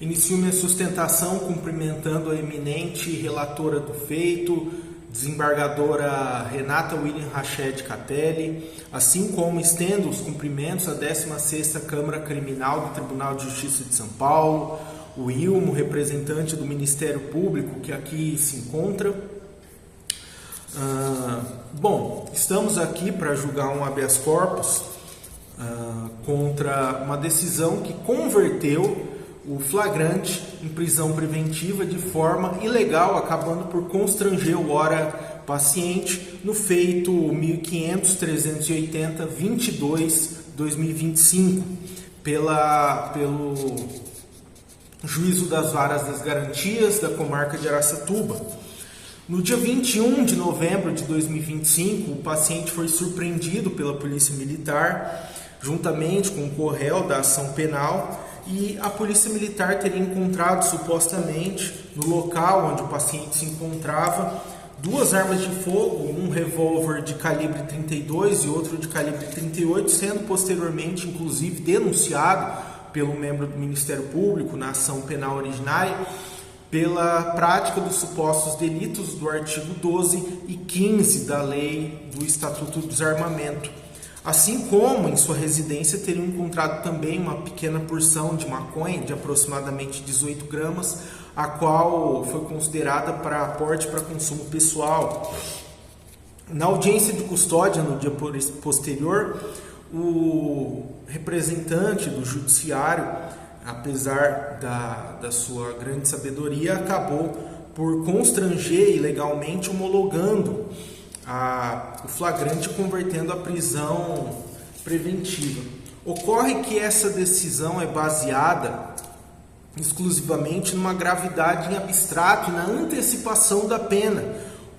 Inicio minha sustentação cumprimentando a eminente relatora do feito, desembargadora Renata William Rached Catelli, assim como estendo os cumprimentos à 16ª Câmara Criminal do Tribunal de Justiça de São Paulo, o Ilmo, representante do Ministério Público que aqui se encontra. Bom, estamos aqui para julgar um habeas corpus contra uma decisão que converteu o flagrante em prisão preventiva de forma ilegal, acabando por constranger o ora paciente no feito 15.380.22/2025 pelo Juízo das Varas das Garantias da comarca de Araçatuba. No dia 21 de novembro de 2025, o paciente foi surpreendido pela Polícia Militar, juntamente com o co-réu da ação penal, e a Polícia Militar teria encontrado supostamente no local onde o paciente se encontrava 2 armas de fogo, um revólver de calibre 32 e outro de calibre 38, sendo posteriormente inclusive denunciado pelo membro do Ministério Público na ação penal originária pela prática dos supostos delitos do artigo 12 e 15 da Lei do Estatuto do Desarmamento. Assim como em sua residência teriam encontrado também uma pequena porção de maconha de aproximadamente 18 gramas, a qual foi considerada para aporte para consumo pessoal. Na audiência de custódia no dia posterior, o representante do judiciário, apesar da sua grande sabedoria, acabou por constranger ilegalmente homologando o flagrante, convertendo a prisão preventiva. Ocorre que essa decisão é baseada exclusivamente numa gravidade em abstrato e na antecipação da pena,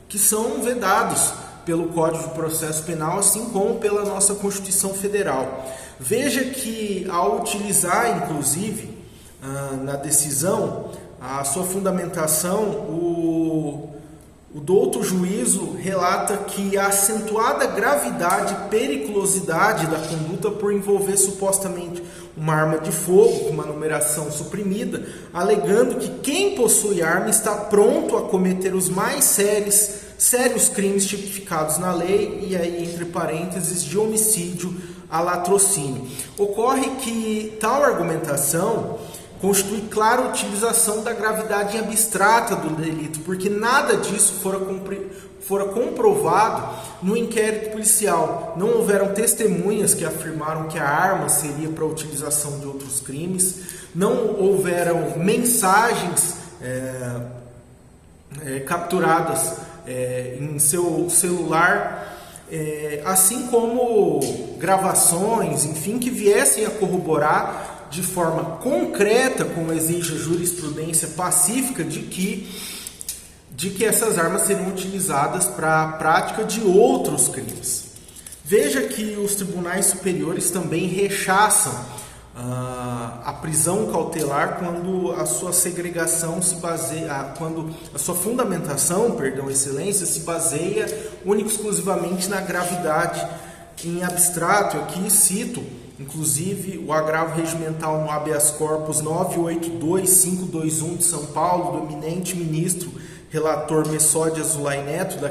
que são vedados pelo Código de Processo Penal, assim como pela nossa Constituição Federal. Veja que, ao utilizar, inclusive, na decisão, a sua fundamentação, o douto juízo relata que a acentuada gravidade e periculosidade da conduta por envolver supostamente uma arma de fogo com uma numeração suprimida, alegando que quem possui arma está pronto a cometer os mais sérios crimes tipificados na lei, e aí entre parênteses, de homicídio a latrocínio. Ocorre que tal argumentação constitui clara utilização da gravidade abstrata do delito, porque nada disso fora comprovado no inquérito policial. Não houveram testemunhas que afirmaram que a arma seria para a utilização de outros crimes, não houveram mensagens capturadas em seu celular, assim como gravações, enfim, que viessem a corroborar de forma concreta, como exige a jurisprudência pacífica, de que essas armas seriam utilizadas para a prática de outros crimes. Veja que os tribunais superiores também rechaçam a prisão cautelar quando a sua segregação se baseia, quando a sua fundamentação, excelência, se baseia única e exclusivamente na gravidade em abstrato. Aqui cito inclusive o agravo regimental no habeas corpus 982.521 de São Paulo, do eminente ministro relator Messode Azulay Neto, da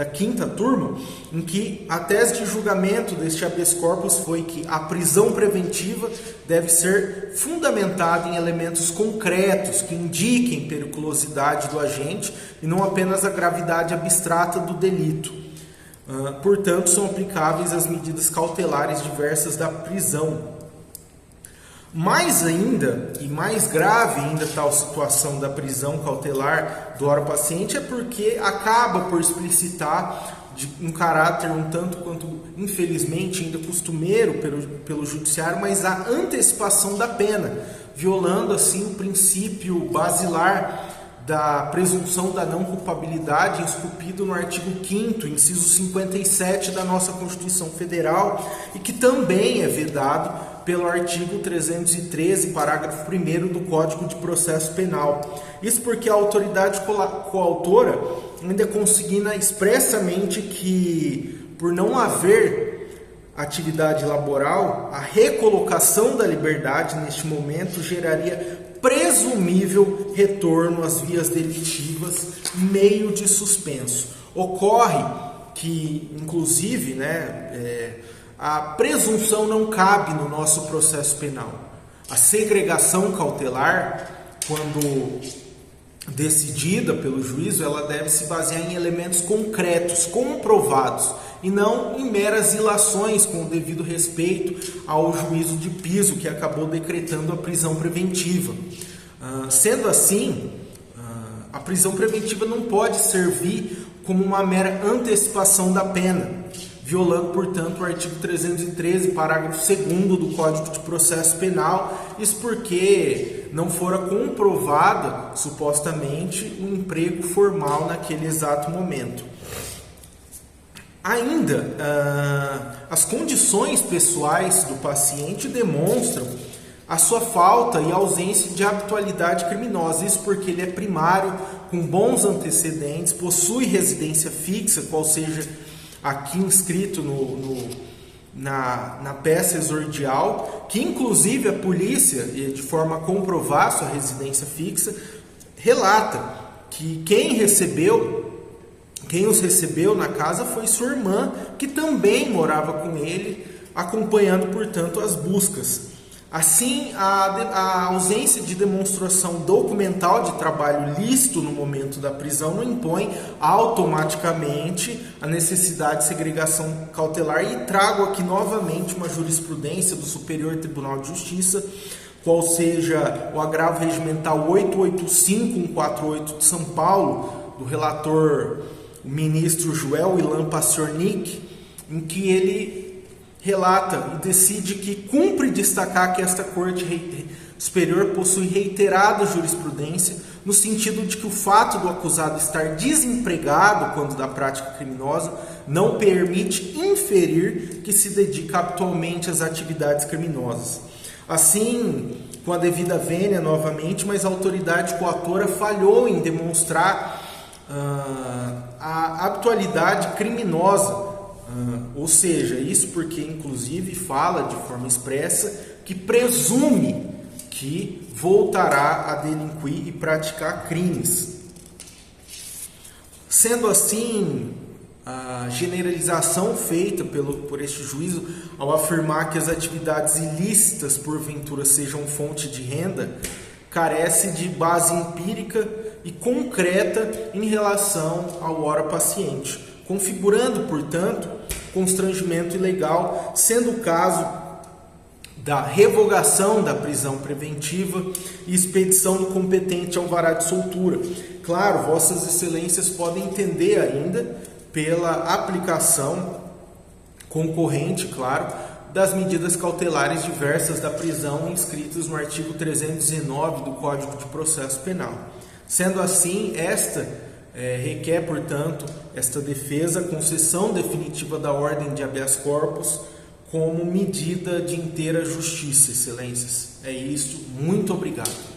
quinta turma, em que a tese de julgamento deste habeas corpus foi que a prisão preventiva deve ser fundamentada em elementos concretos que indiquem periculosidade do agente e não apenas a gravidade abstrata do delito. Portanto, são aplicáveis as medidas cautelares diversas da prisão. Mais ainda, e mais grave ainda tal situação da prisão cautelar do ora paciente, é porque acaba por explicitar um caráter um tanto quanto, infelizmente, ainda costumeiro pelo judiciário, mas a antecipação da pena, violando assim o princípio basilar da presunção da não culpabilidade, esculpido no artigo 5º, inciso 57 da nossa Constituição Federal, e que também é vedado pelo artigo 313, parágrafo 1º do Código de Processo Penal. Isso porque a autoridade coautora ainda consigna expressamente que, por não haver atividade laboral, a recolocação da liberdade neste momento geraria presumível retorno às vias delitivas, meio de suspenso. Ocorre que, inclusive, a presunção não cabe no nosso processo penal. A segregação cautelar, quando decidida pelo juízo, ela deve se basear em elementos concretos, comprovados, e não em meras ilações, com o devido respeito ao juízo de piso que acabou decretando a prisão preventiva. Sendo assim, a prisão preventiva não pode servir como uma mera antecipação da pena, violando, portanto, o artigo 313, parágrafo 2º do Código de Processo Penal, isso porque não fora comprovada, supostamente, um emprego formal naquele exato momento. Ainda, as condições pessoais do paciente demonstram a sua falta e ausência de habitualidade criminosa, isso porque ele é primário, com bons antecedentes, possui residência fixa, qual seja aqui inscrito na peça exordial, que inclusive a polícia, de forma a comprovar sua residência fixa, relata que quem os recebeu na casa foi sua irmã, que também morava com ele, acompanhando, portanto, as buscas. Assim, a ausência de demonstração documental de trabalho lícito no momento da prisão não impõe automaticamente a necessidade de segregação cautelar, e trago aqui novamente uma jurisprudência do Superior Tribunal de Justiça, qual seja o agravo regimental 885148 de São Paulo, do relator o ministro Joel Ilan Pastornik, em que ele relata e decide que cumpre destacar que esta Corte Superior possui reiterada jurisprudência no sentido de que o fato do acusado estar desempregado quando da prática criminosa não permite inferir que se dedica habitualmente às atividades criminosas. Assim, com a devida vênia novamente, mas a autoridade coatora falhou em demonstrar a habitualidade criminosa. Ou seja, isso porque inclusive fala de forma expressa que presume que voltará a delinquir e praticar crimes. Sendo assim, a generalização feita por este juízo ao afirmar que as atividades ilícitas porventura sejam fonte de renda carece de base empírica e concreta em relação ao ora paciente, configurando, portanto, constrangimento ilegal, sendo o caso da revogação da prisão preventiva e expedição do competente alvará de soltura. Claro, vossas excelências podem entender ainda pela aplicação concorrente, claro, das medidas cautelares diversas da prisão inscritas no artigo 319 do Código de Processo Penal. Sendo assim, requer, portanto, esta defesa, concessão definitiva da ordem de habeas corpus como medida de inteira justiça, excelências. É isso, muito obrigado.